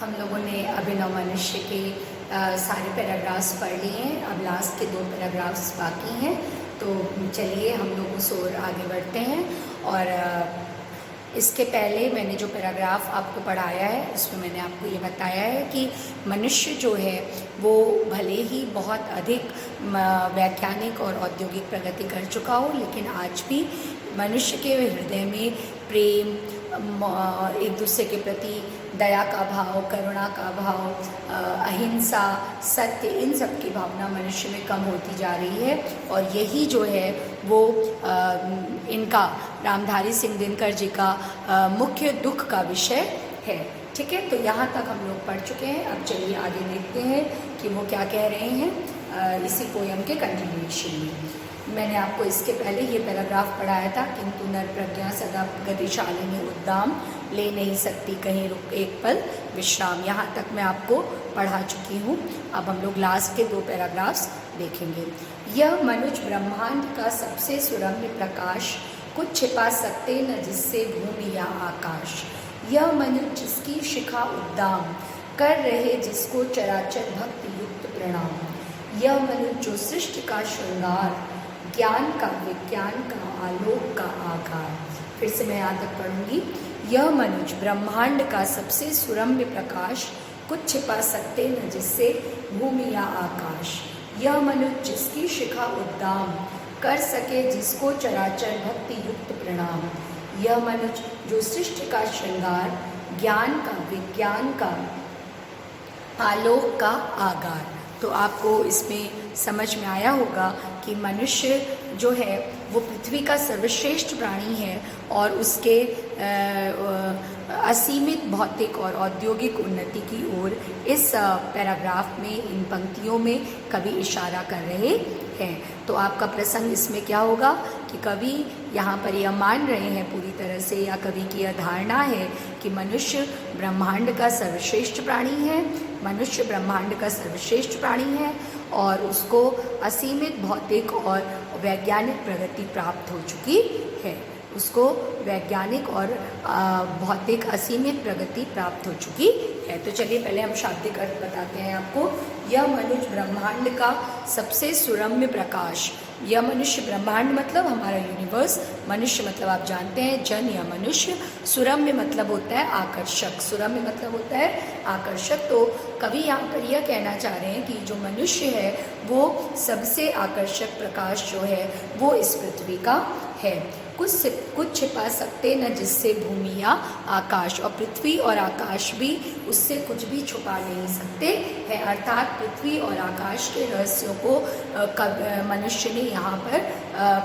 हम लोगों ने अभिनव मनुष्य के सारे पैराग्राफ्स पढ़ लिए हैं। अब लास्ट के 2 पैराग्राफ्स बाकी हैं, तो चलिए हम लोग उस ओर आगे बढ़ते हैं। और इसके पहले मैंने जो पैराग्राफ आपको पढ़ाया है उसमें मैंने आपको ये बताया है कि मनुष्य जो है वो भले ही बहुत अधिक वैज्ञानिक और औद्योगिक प्रगति कर चुका हो, लेकिन आज भी मनुष्य के हृदय में प्रेम, एक दूसरे के प्रति दया का भाव, करुणा का भाव, अहिंसा, सत्य, इन सब की भावना मनुष्य में कम होती जा रही है। और यही जो है वो इनका रामधारी सिंह दिनकर जी का मुख्य दुख का विषय है। ठीक है, तो यहाँ तक हम लोग पढ़ चुके हैं। अब चलिए आगे देखते हैं कि वो क्या कह रहे हैं इसी पोयम के कंटिन्यूएशन में। मैंने आपको इसके पहले ये पैराग्राफ पढ़ाया था, किंतु नर प्रज्ञा सदा गतिशालिनी उद्दाम, ले नहीं सकती कहीं रुक एक पल विश्राम। यहाँ तक मैं आपको पढ़ा चुकी हूँ। अब हम लोग लास्ट के 2 पैराग्राफ्स देखेंगे। यह मनुज ब्रह्मांड का सबसे सुरम्य प्रकाश, कुछ छिपा सकते न जिससे भूमि या आकाश। यह मनुज जिसकी शिखा उद्दाम, कर रहे जिसको चराचर भक्ति युक्त प्रणाम। यह मनुज जो सृष्टि का श्रृंगार, ज्ञान का विज्ञान का आलोक का आकार। फिर से मैं यहाँ तक पढ़ूंगी। यह मनुज ब्रह्मांड का सबसे सुरम्य प्रकाश, कुछ छिपा सकते न जिससे भूमि या आकाश। यह मनुज जिसकी शिखा उद्दाम, कर सके जिसको चराचर भक्ति युक्त प्रणाम। यह मनुज जो सृष्टि का श्रृंगार, ज्ञान का विज्ञान का आलोक का आगार। तो आपको इसमें समझ में आया होगा कि मनुष्य जो है वो पृथ्वी का सर्वश्रेष्ठ प्राणी है और उसके असीमित भौतिक और औद्योगिक उन्नति की ओर इस पैराग्राफ में, इन पंक्तियों में कवि इशारा कर रहे हैं। तो आपका प्रसंग इसमें क्या होगा कि कवि यहाँ पर यह मान रहे हैं पूरी तरह से, या कवि की यह धारणा है कि मनुष्य ब्रह्मांड का सर्वश्रेष्ठ प्राणी है, मनुष्य ब्रह्मांड का सर्वश्रेष्ठ प्राणी है और उसको असीमित भौतिक और वैज्ञानिक प्रगति प्राप्त हो चुकी है। उसको वैज्ञानिक और भौतिक असीमित प्रगति प्राप्त हो चुकी है। तो चलिए पहले हम शाब्दिक अर्थ बताते हैं आपको। यह मनुष्य ब्रह्मांड का सबसे सुरम्य प्रकाश। यह मनुष्य, ब्रह्मांड मतलब हमारा यूनिवर्स, मनुष्य मतलब आप जानते हैं जन या मनुष्य, सुरम्य मतलब होता है आकर्षक, सुरम्य मतलब होता है आकर्षक। तो कवि यहाँ पर यह कहना चाह रहे हैं कि जो मनुष्य है वो सबसे आकर्षक प्रकाश जो है वो इस पृथ्वी का है। कुछ छिपा सकते न जिससे भूमि या आकाश, और पृथ्वी और आकाश भी उससे कुछ भी छुपा नहीं सकते हैं। अर्थात पृथ्वी और आकाश के रहस्यों को मनुष्य ने यहाँ पर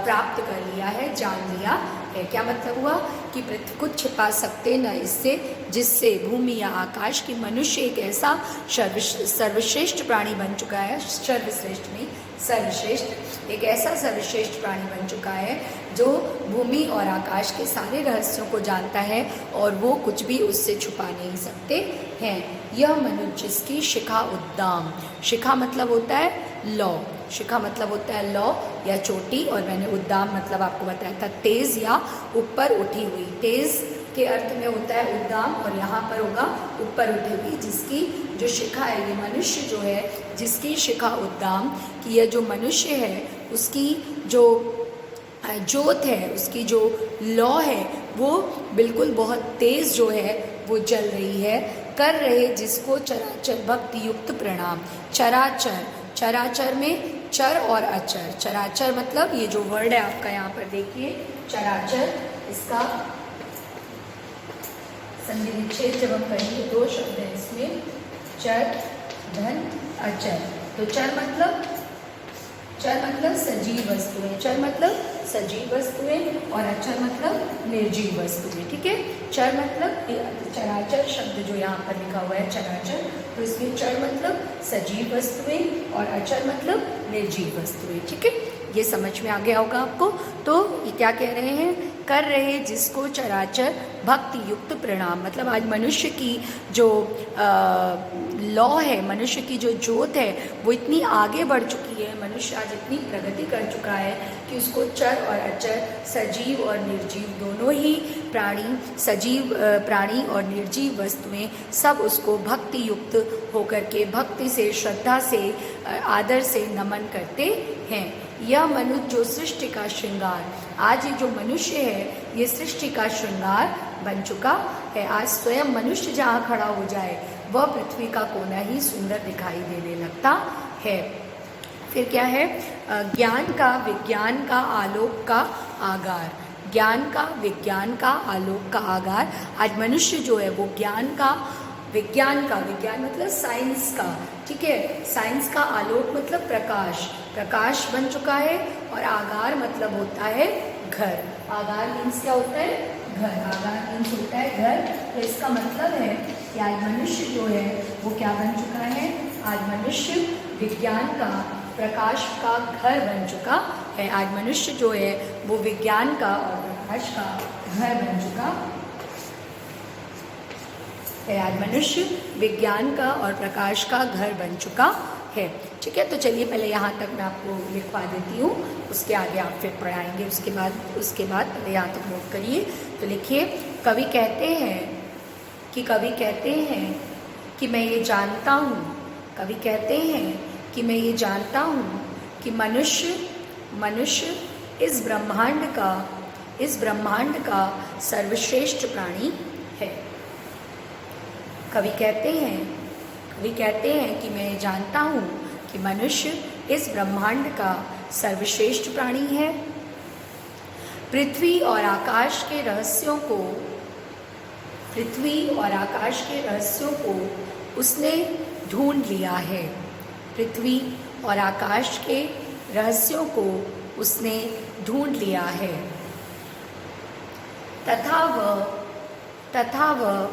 प्राप्त कर लिया है, जान लिया है। क्या मतलब हुआ कि पृथ्वी कुछ छिपा सकते न इससे जिससे भूमि या आकाश, की मनुष्य एक ऐसा सर्वश्रेष्ठ प्राणी बन चुका है, सर्वश्रेष्ठ नहीं सर्वश्रेष्ठ, एक ऐसा सर्वश्रेष्ठ प्राणी बन चुका है जो भूमि और आकाश के सारे रहस्यों को जानता है और वो कुछ भी उससे छुपा नहीं सकते हैं। यह मनुष्य जिसकी शिखा उद्दाम, शिखा मतलब होता है लौ, शिखा मतलब होता है लौ या चोटी, और मैंने उद्दाम मतलब आपको बताया था तेज या ऊपर उठी हुई। तेज के अर्थ में होता है उद्दाम और यहाँ पर होगा ऊपर उठी हुई। जिसकी जो शिखा है, ये मनुष्य जो है जिसकी शिखा उद्दाम, कि यह जो मनुष्य है उसकी जो ज्योत है, उसकी जो लौ है वो बिल्कुल बहुत तेज जो है वो जल रही है। कर रहे जिसको चराचर भक्ति युक्त प्रणाम। चराचर, चराचर में चर और अचर, चराचर मतलब ये जो वर्ड है आपका यहाँ पर देखिए चराचर, इसका संधि विच्छेद जब हम करेंगे 2 शब्द हैं इसमें, चर धन अचर। तो चर मतलब सजीव वस्तुएं, चर मतलब सजीव वस्तुएं और अचर मतलब निर्जीव वस्तुएं। ठीक है, चर मतलब चराचर शब्द जो यहाँ पर लिखा हुआ है चराचर, तो इसमें चर मतलब सजीव वस्तुएं और अचर मतलब निर्जीव वस्तुएं। ठीक है, ये समझ में आ गया होगा आपको। तो ये क्या कह रहे हैं, कर रहे जिसको चराचर भक्ति युक्त प्रणाम, मतलब आज मनुष्य की जो लॉ है, मनुष्य की जो ज्योत है वो इतनी आगे बढ़ चुकी है, मनुष्य आज इतनी प्रगति कर चुका है कि उसको चर और अचर, सजीव और निर्जीव दोनों ही प्राणी, सजीव प्राणी और निर्जीव वस्तुएं सब उसको भक्ति युक्त होकर के भक्ति से, श्रद्धा से, आदर से नमन करते हैं। यह मनुष्य जो सृष्टि का श्रृंगार, आज ये जो मनुष्य है ये सृष्टि का श्रृंगार बन चुका है। आज स्वयं मनुष्य जहाँ खड़ा हो जाए वह पृथ्वी का कोना ही सुंदर दिखाई देने लगता है। फिर क्या है? ज्ञान का, विज्ञान का, आलोक का आगार। ज्ञान का, विज्ञान का, आलोक का आगार। आज मनुष्य जो है वो ज्ञान का, विज्ञान का, विज्ञान मतलब साइंस का, ठीक है, साइंस का, आलोक मतलब प्रकाश, प्रकाश बन चुका है। और आगार मतलब होता है घर। आगार मीन्स क्या होता है? घर। आगार मीन्स होता है घर। तो इसका मतलब है कि आज मनुष्य जो है वो क्या बन चुका है? आज मनुष्य विज्ञान का, प्रकाश का घर बन चुका है। आज मनुष्य जो है वो विज्ञान का और प्रकाश का घर बन चुका है। आज मनुष्य विज्ञान का और प्रकाश का घर बन चुका है। ठीक है, तो चलिए पहले यहाँ तक मैं आपको लिखवा देती हूँ, उसके आगे आप फिर पढ़ाएंगे। उसके बाद पहले यहाँ तक नोट करिए। तो लिखिए, कवि कहते हैं कि मैं ये जानता हूँ, कवि कहते हैं कि मैं ये जानता हूँ कि मनुष्य इस ब्रह्मांड का सर्वश्रेष्ठ प्राणी है। कवि कहते हैं कि मैं जानता हूँ कि मनुष्य इस ब्रह्मांड का सर्वश्रेष्ठ प्राणी है। पृथ्वी और आकाश के रहस्यों को उसने ढूंढ लिया है। पृथ्वी और आकाश के रहस्यों को उसने ढूंढ लिया है। तथा वह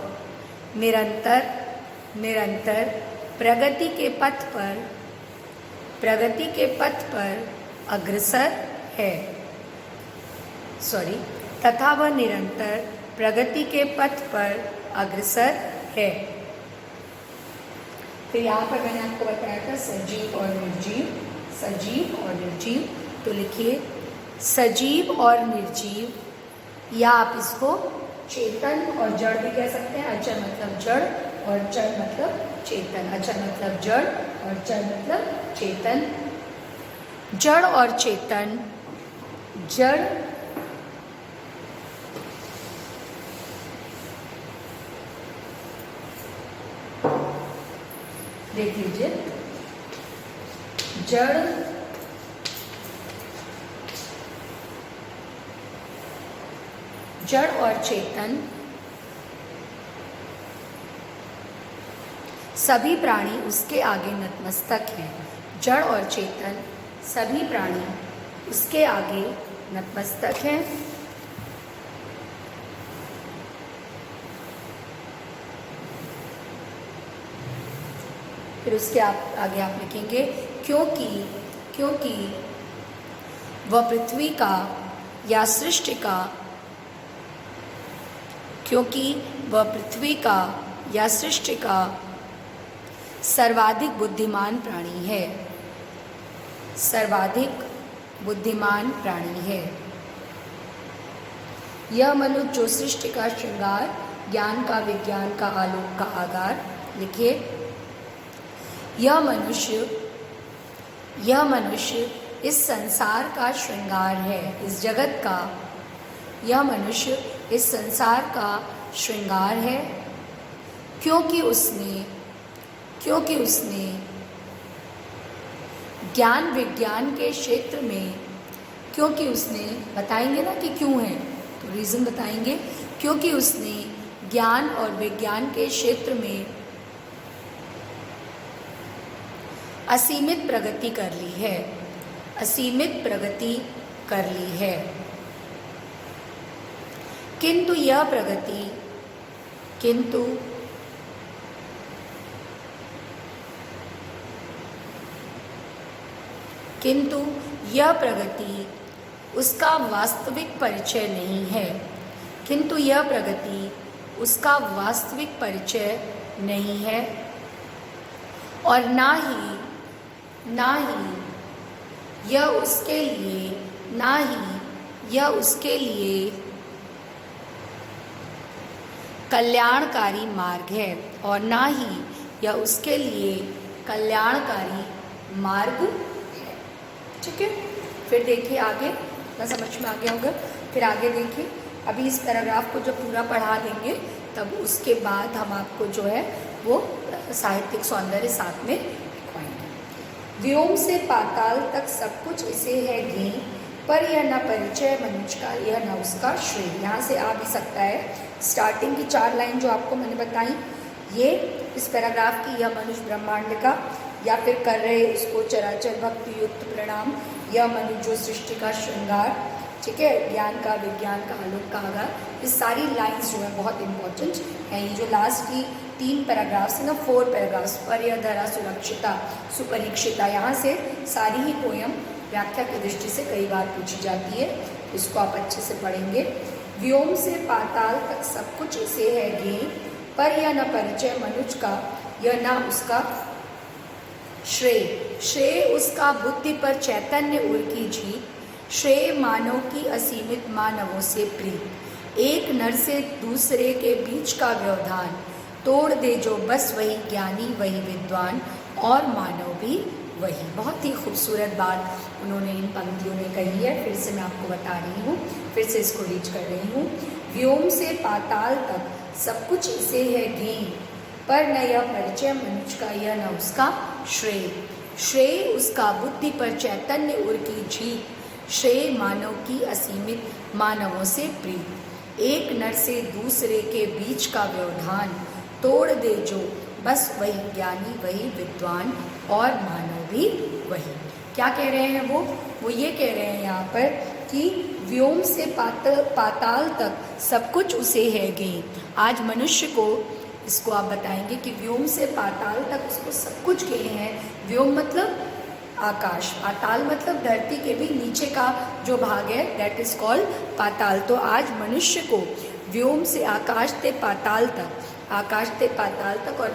निरंतर प्रगति के पथ पर अग्रसर है। तथा वह निरंतर प्रगति के पथ पर अग्रसर है। फिर यहाँ पर मैंने आपको बताया था सजीव और निर्जीव। तो लिखिए, सजीव और निर्जीव, या आप इसको चेतन और जड़ भी कह सकते हैं। अचर मतलब जड़ और चर मतलब चेतन। अचर मतलब जड़ और चर मतलब चेतन। जड़ और चेतन, जड़ देख लीजिए, जड़ और चेतन सभी प्राणी उसके आगे नतमस्तक हैं। जड़ और चेतन सभी प्राणी उसके आगे नतमस्तक हैं। फिर उसके आगे आप लिखेंगे, क्योंकि वह पृथ्वी का या सृष्टि का, क्योंकि वह पृथ्वी का या सृष्टि का सर्वाधिक बुद्धिमान प्राणी है। सर्वाधिक बुद्धिमान प्राणी है। यह मनुष्य जो सृष्टि का श्रृंगार, ज्ञान का, विज्ञान का, आलोक का आगार। लिखिए, यह मनुष्य इस संसार का श्रृंगार है, इस जगत का। यह मनुष्य इस संसार का श्रृंगार है, क्योंकि उसने ज्ञान विज्ञान के क्षेत्र में, क्योंकि उसने, बताएंगे ना कि क्यों है, तो रीज़न बताएंगे, क्योंकि उसने ज्ञान और विज्ञान के क्षेत्र में असीमित प्रगति कर ली है। असीमित प्रगति कर ली है। किंतु यह प्रगति उसका वास्तविक परिचय नहीं है। किंतु यह प्रगति उसका वास्तविक परिचय नहीं है, और ना ही यह उसके लिए कल्याणकारी मार्ग है और ना ही यह उसके लिए कल्याणकारी मार्ग है। ठीक है, फिर देखिए आगे, ना समझ में आ गया होगा। फिर आगे देखिए, अभी इस पैराग्राफ को जब पूरा पढ़ा देंगे तब उसके बाद हम आपको जो है वो साहित्यिक सौंदर्य साथ में लिखवाएंगे। व्योम से पाताल तक सब कुछ इसे है ज्ञेय, पर यह न परिचय मनुष्य का, यह न उसका श्रेय। यहाँ से आ भी सकता है। स्टार्टिंग की 4 लाइन जो आपको मैंने बताई, ये इस पैराग्राफ की, यह मनुष्य ब्रह्मांड का, या फिर कर रहे उसको चराचर भक्ति युक्त प्रणाम, यह मनुष्य जो सृष्टि का श्रृंगार, ठीक है, ज्ञान का, विज्ञान का, आलोक का आगार। ये सारी लाइंस जो है बहुत इंपॉर्टेंट हैं। ये जो लास्ट की 3 पैराग्राफ्स है ना, 4 पैराग्राफ्स, पर यह धरा सुरक्षिता सुपरीक्षिता, यहाँ से सारी ही पोयम व्याख्या की दृष्टि से कई बार पूछी जाती है। इसको आप अच्छे से पढ़ेंगे। व्योम से पाताल तक सब कुछ इसे है ज्ञेय, पर यह न परिचय मनुष्य का, यह न उसका श्रेय। श्रेय उसका बुद्धि पर चैतन्य उर की जीत, श्रेय मानव की असीमित मानवों से प्रीत। एक नर से दूसरे के बीच का व्यवधान तोड़ दे जो बस वही ज्ञानी वही विद्वान, और मानव भी वही। बहुत ही खूबसूरत बात उन्होंने इन पंक्तियों में कही है। फिर से मैं आपको बता रही हूँ, फिर से इसको रीच कर रही हूँ। व्योम से पाताल तक सब कुछ इसे है ज्ञेय, पर न यह परिचय मनुष्य का, यह न उसका श्रेय। श्रेय उसका बुद्धि पर चैतन्य उर की जीत, श्रेय मानव की असीमित मानवों से प्रीत। एक नर से दूसरे के बीच का व्यवधान तोड़ दे जो बस वही ज्ञानी वही विद्वान, और मानव भी वही। क्या कह रहे हैं वो ये कह रहे हैं यहाँ पर कि व्योम से पाताल तक सब कुछ उसे है ज्ञेय। आज मनुष्य को, इसको आप बताएंगे कि व्योम से पाताल तक उसको सब कुछ ज्ञेय है। व्योम मतलब आकाश, पाताल मतलब धरती के भी नीचे का जो भाग है, दैट इज कॉल्ड पाताल। तो आज मनुष्य को व्योम से आकाश से पाताल तक, आकाश से पाताल तक और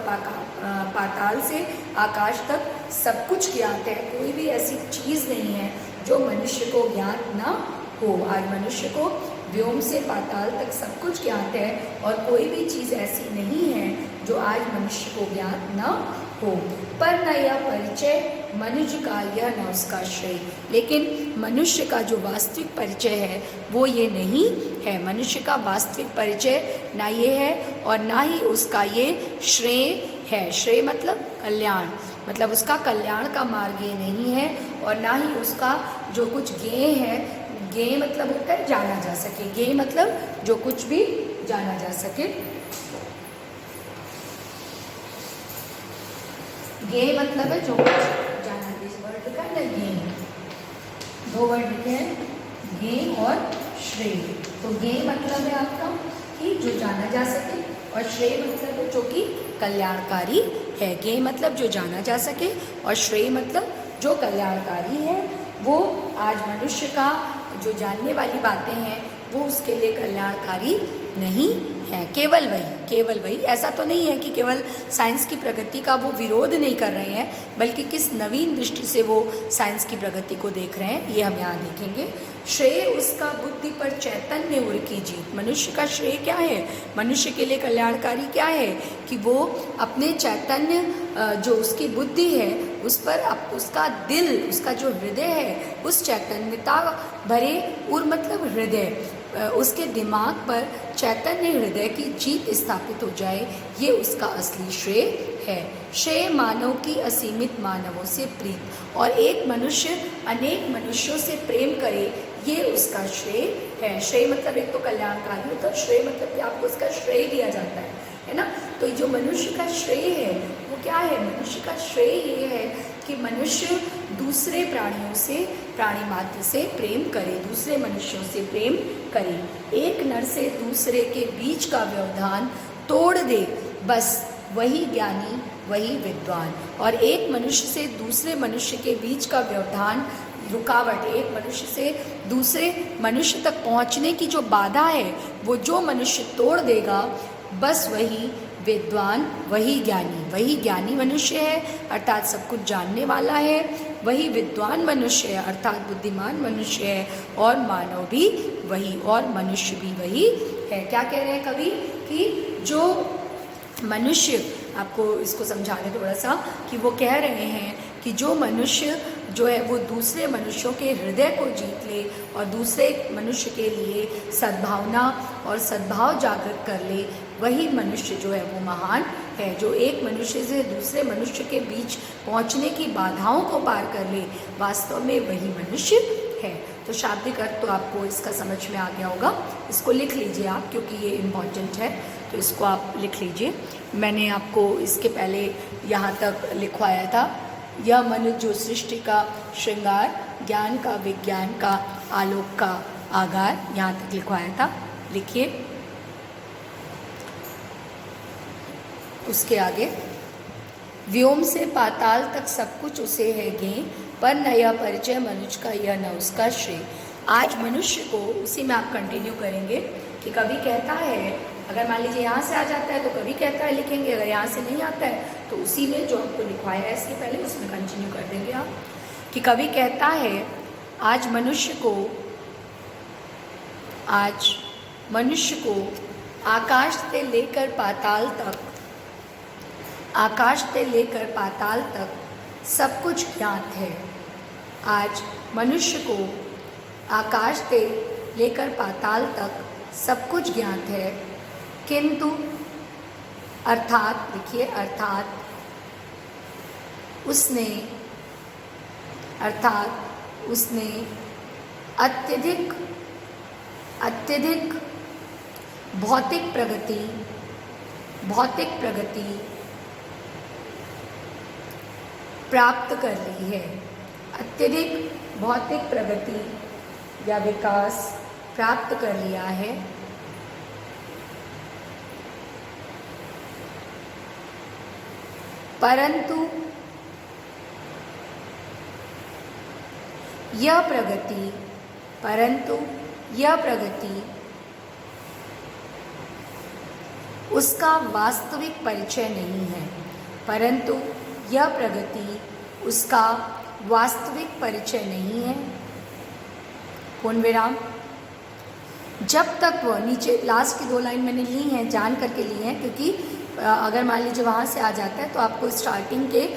पाताल से आकाश तक सब कुछ ज्ञात है। कोई भी ऐसी चीज़ नहीं है जो मनुष्य को ज्ञात ना हो। आज मनुष्य को व्योम से पाताल तक सब कुछ ज्ञात है, और कोई भी चीज़ ऐसी नहीं है जो आज मनुष्य को ज्ञात ना हो। पर न यह परिचय मनुष्य का, यह न उसका श्रेय। लेकिन मनुष्य का जो वास्तविक परिचय है वो ये नहीं है। मनुष्य का वास्तविक परिचय ना ये है और ना ही उसका ये श्रेय है। श्रेय मतलब कल्याण, मतलब उसका कल्याण का मार्ग ये नहीं है, और ना ही उसका जो कुछ ज्ञेय है। ज्ञेय मतलब होता है जाना जा सके, ज्ञेय मतलब जो कुछ भी जाना जा सके। ज्ञेय मतलब है जो कुछ जाना। इस वर्ड का ना ज्ञेय, 2 वर्ड लिखे हैं, ज्ञेय और श्रेय। तो ज्ञेय मतलब है आपका कि जो जाना जा सके, और श्रेय मतलब है जो कि कल्याणकारी है। ज्ञेय मतलब जो जाना जा सके, और श्रेय मतलब जो कल्याणकारी है। वो आज मनुष्य का जो जानने वाली बातें हैं वो उसके लिए कल्याणकारी नहीं है। केवल वही। ऐसा तो नहीं है कि केवल साइंस की प्रगति का वो विरोध नहीं कर रहे हैं, बल्कि किस नवीन दृष्टि से वो साइंस की प्रगति को देख रहे हैं, ये हम यहाँ देखेंगे। श्रेय उसका बुद्धि पर चैतन्य उर की जीत। मनुष्य का श्रेय क्या है, मनुष्य के लिए कल्याणकारी क्या है कि वो अपने चैतन्य जो उसकी बुद्धि है उस पर उसका दिल, उसका जो हृदय है, उस चैतन्यता भरे उर मतलब हृदय, उसके दिमाग पर चैतन्य हृदय की जीत स्थापित हो जाए, ये उसका असली श्रेय है। श्रेय मानव की असीमित मानवों से प्रीत, और एक मनुष्य अनेक मनुष्यों से प्रेम करे, ये उसका श्रेय है। श्रेय मतलब एक तो कल्याणकारी होता है, श्रेय मतलब कि आपको उसका श्रेय दिया जाता है ना। तो जो मनुष्य का श्रेय है वो क्या है, मनुष्य का श्रेय ये है कि मनुष्य दूसरे प्राणियों से, प्राणी मात्र से प्रेम करे, दूसरे मनुष्यों से प्रेम करे। एक नर से दूसरे के बीच का व्यवधान तोड़ दे, बस वही ज्ञानी वही विद्वान। और एक मनुष्य से दूसरे मनुष्य के बीच का व्यवधान, रुकावट, एक मनुष्य से दूसरे मनुष्य तक पहुंचने की जो बाधा है वो जो मनुष्य तोड़ देगा, बस वही विद्वान वही ज्ञानी मनुष्य है, अर्थात सब कुछ जानने वाला है। वही विद्वान मनुष्य है, अर्थात बुद्धिमान मनुष्य है। और मानव भी वही, और मनुष्य भी वही है। क्या कह रहे हैं कवि कि जो मनुष्य, आपको इसको समझाने थोड़ा सा, कि वो कह रहे हैं कि जो मनुष्य जो है वो दूसरे मनुष्यों के हृदय को जीत ले और दूसरे मनुष्य के लिए सद्भावना और सद्भाव जागृत कर ले, वही मनुष्य जो है वो महान है। जो एक मनुष्य से दूसरे मनुष्य के बीच पहुंचने की बाधाओं को पार कर ले, वास्तव में वही मनुष्य है। तो शाब्दिक अर्थ तो आपको इसका समझ में आ गया होगा। इसको लिख लीजिए आप, क्योंकि ये इम्पॉर्टेंट है, तो इसको आप लिख लीजिए। मैंने आपको इसके पहले यहाँ तक लिखवाया था, यह मनुष्य जो सृष्टि का श्रृंगार, ज्ञान का विज्ञान का आलोक का आगार, यहाँ तक लिखवाया था। लिखिए उसके आगे, व्योम से पाताल तक सब कुछ उसे है गें, पर न यह परिचय मनुष्य का, यह न उसका श्रेय। आज मनुष्य को, उसी में आप कंटिन्यू करेंगे कि कवि कहता है, अगर मान लीजिए यहाँ से आ जाता है तो कवि कहता है लिखेंगे, अगर यहाँ से नहीं आता है तो उसी में जो आपको लिखवाया है इसके पहले उसमें कंटिन्यू कर देंगे आप, कि कवि कहता है आज मनुष्य को आकाश से लेकर पाताल तक सब कुछ ज्ञात है। आज मनुष्य को आकाश से लेकर पाताल तक सब कुछ ज्ञात है, किंतु अर्थात, लिखिए अर्थात उसने अत्यधिक भौतिक प्रगति प्राप्त कर ली है। अत्यधिक भौतिक प्रगति या विकास प्राप्त कर लिया है, परंतु यह प्रगति उसका वास्तविक परिचय नहीं है। परंतु यह प्रगति उसका वास्तविक परिचय नहीं है। पूर्ण विराम। जब तक वह, नीचे लास्ट की 2 लाइन मैंने ली हैं, जान करके ली हैं, क्योंकि अगर मान लीजिए वहाँ से आ जाता है तो आपको स्टार्टिंग के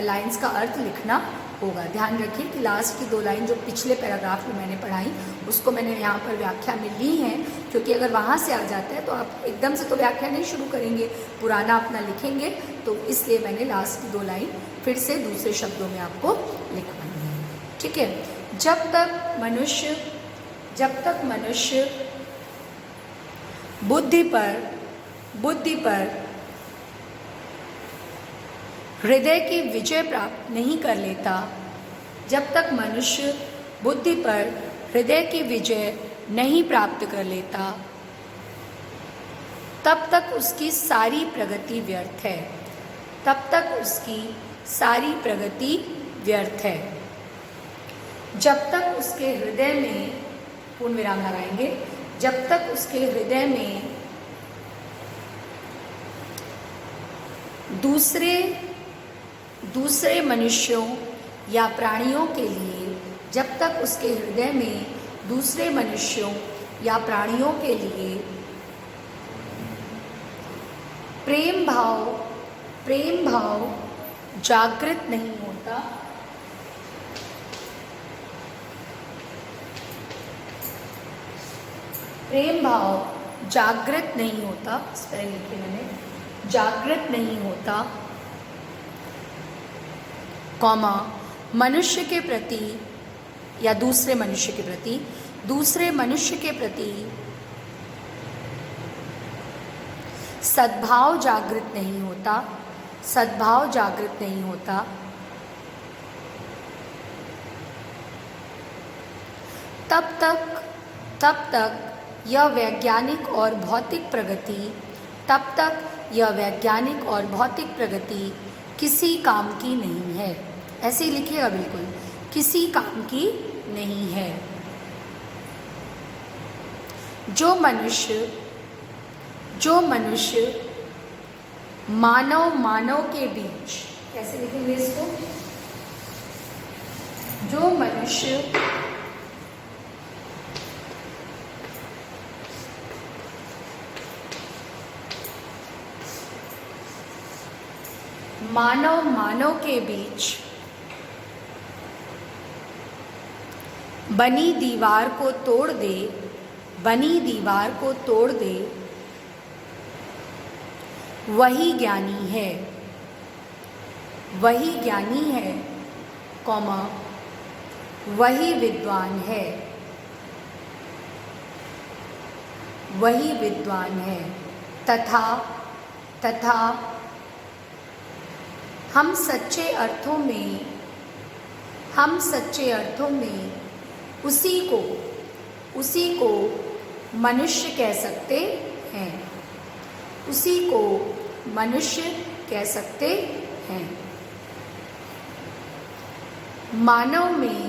लाइंस का अर्थ लिखना होगा। ध्यान रखिए कि लास्ट की 2 लाइन जो पिछले पैराग्राफ में मैंने पढ़ाई उसको मैंने यहाँ पर व्याख्या में ली है, क्योंकि अगर वहाँ से आ जाता है तो आप एकदम से तो व्याख्या नहीं शुरू करेंगे, पुराना अपना लिखेंगे, तो इसलिए मैंने लास्ट की 2 लाइन फिर से दूसरे शब्दों में आपको लिखवानी है। ठीक है। जब तक मनुष्य बुद्धि पर हृदय की विजय प्राप्त नहीं कर लेता, जब तक मनुष्य बुद्धि पर हृदय की विजय नहीं प्राप्त कर लेता, तब तक उसकी सारी प्रगति व्यर्थ है। जब तक उसके हृदय में, पूर्ण विराम लगाएंगे, जब तक उसके हृदय में दूसरे मनुष्यों या प्राणियों के लिए, जब तक उसके हृदय में दूसरे मनुष्यों या प्राणियों के लिए प्रेम भाव जागृत नहीं होता, प्रेम भाव जागृत नहीं होता, इस पर लिखे मैंने, जागृत नहीं होता, कॉमा, मनुष्य के प्रति या दूसरे मनुष्य के प्रति सद्भाव जागृत नहीं होता, तब तक यह वैज्ञानिक और भौतिक प्रगति किसी काम की नहीं है। ऐसे ही लिखिएगा, बिल्कुल किसी काम की नहीं है। जो मनुष्य मानव के बीच, कैसे लिखेंगे इसको, जो मनुष्य मानव मानव के बीच बनी दीवार को तोड़ दे, बनी दीवार को तोड़ दे, वही ज्ञानी है, वही ज्ञानी है, कौमा वही विद्वान है, वही विद्वान है। तथा तथा हम सच्चे अर्थों में, हम सच्चे अर्थों में उसी को मनुष्य कह सकते हैं, उसी को मनुष्य कह सकते हैं। मानव में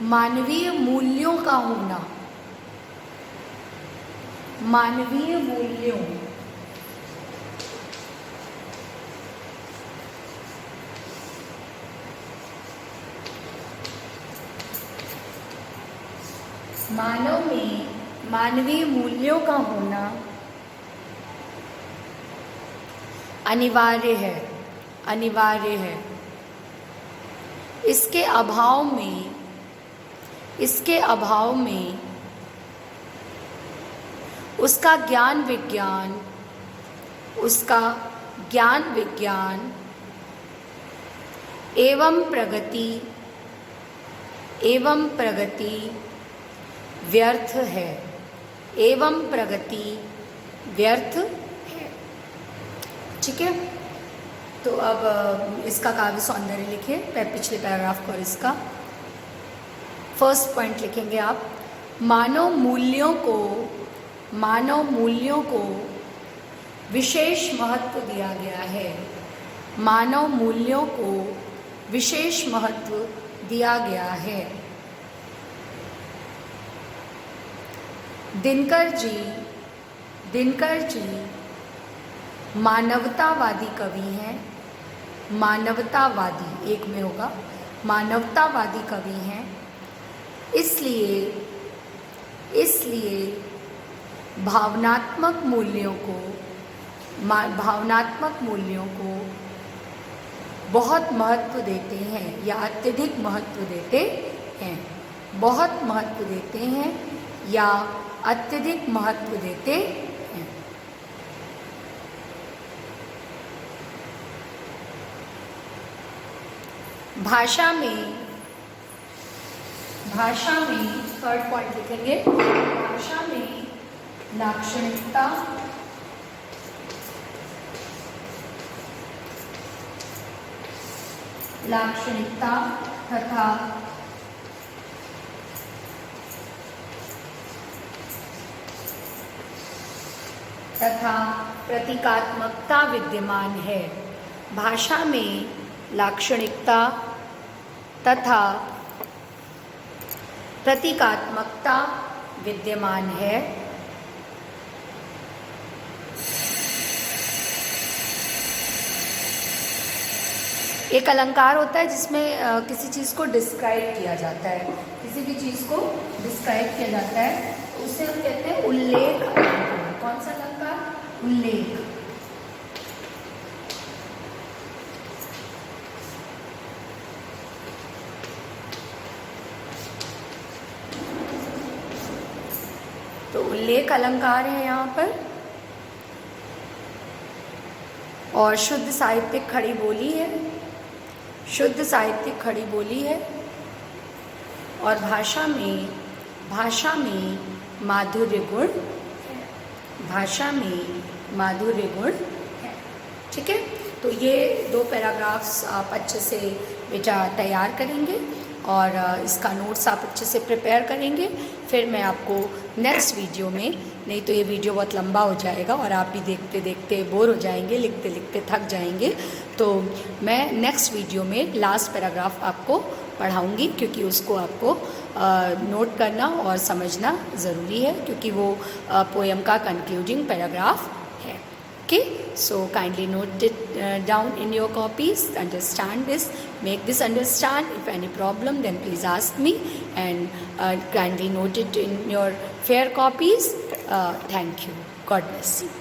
मानवीय मूल्यों का होना, मानवीय मूल्यों, मानव में मानवीय मूल्यों का होना अनिवार्य है, अनिवार्य है। इसके अभाव में, इसके अभाव में उसका ज्ञान विज्ञान, उसका ज्ञान विज्ञान एवं प्रगति व्यर्थ है, एवं प्रगति व्यर्थ है। ठीक है, तो अब इसका काव्य सौंदर्य लिखिए, पिछले पैराग्राफ को। और इसका फर्स्ट पॉइंट लिखेंगे आप, मानव मूल्यों को विशेष महत्व दिया गया है, मानव मूल्यों को विशेष महत्व दिया गया है। दिनकर जी मानवतावादी कवि हैं, मानवतावादी एक में होगा, मानवतावादी कवि हैं। इसलिए भावनात्मक मूल्यों को बहुत महत्व देते हैं या अत्यधिक महत्व देते हैं, बहुत महत्व देते हैं या अत्यधिक महत्व देते हैं। भाषा में थर्ड पॉइंट लिखेंगे, भाषा में लाक्षणिकता तथा प्रतीकात्मकता विद्यमान है। भाषा में लाक्षणिकता तथा प्रतीकात्मकता विद्यमान है। एक अलंकार होता है जिसमें किसी चीज़ को डिस्क्राइब किया जाता है, किसी भी चीज़ को डिस्क्राइब किया जाता है, उसे हम कहते हैं उल्लेख अलंकार। कौन सा अलंकार? उल्लेख। तो उल्लेख अलंकार है यहाँ पर। और शुद्ध साहित्यिक खड़ी बोली है, शुद्ध साहित्यिक खड़ी बोली है। और भाषा में माधुर्य गुण है, भाषा में माधुर्य गुण है। ठीक है, तो ये 2 पैराग्राफ्स आप अच्छे से बेटा तैयार करेंगे और इसका नोट्स आप अच्छे से प्रिपेयर करेंगे। फिर मैं आपको नेक्स्ट वीडियो में, नहीं तो ये वीडियो बहुत लंबा हो जाएगा और आप भी देखते देखते बोर हो जाएंगे, लिखते लिखते थक जाएंगे। तो मैं नेक्स्ट वीडियो में लास्ट पैराग्राफ आपको पढ़ाऊंगी, क्योंकि उसको आपको नोट करना और समझना ज़रूरी है, क्योंकि वो पोएम का कंक्लूडिंग पैराग्राफ है। Okay, so kindly note it down in your copies, understand this, make this understand. If any problem, then please ask me, and kindly note it in your fair copies. Thank you. God bless you.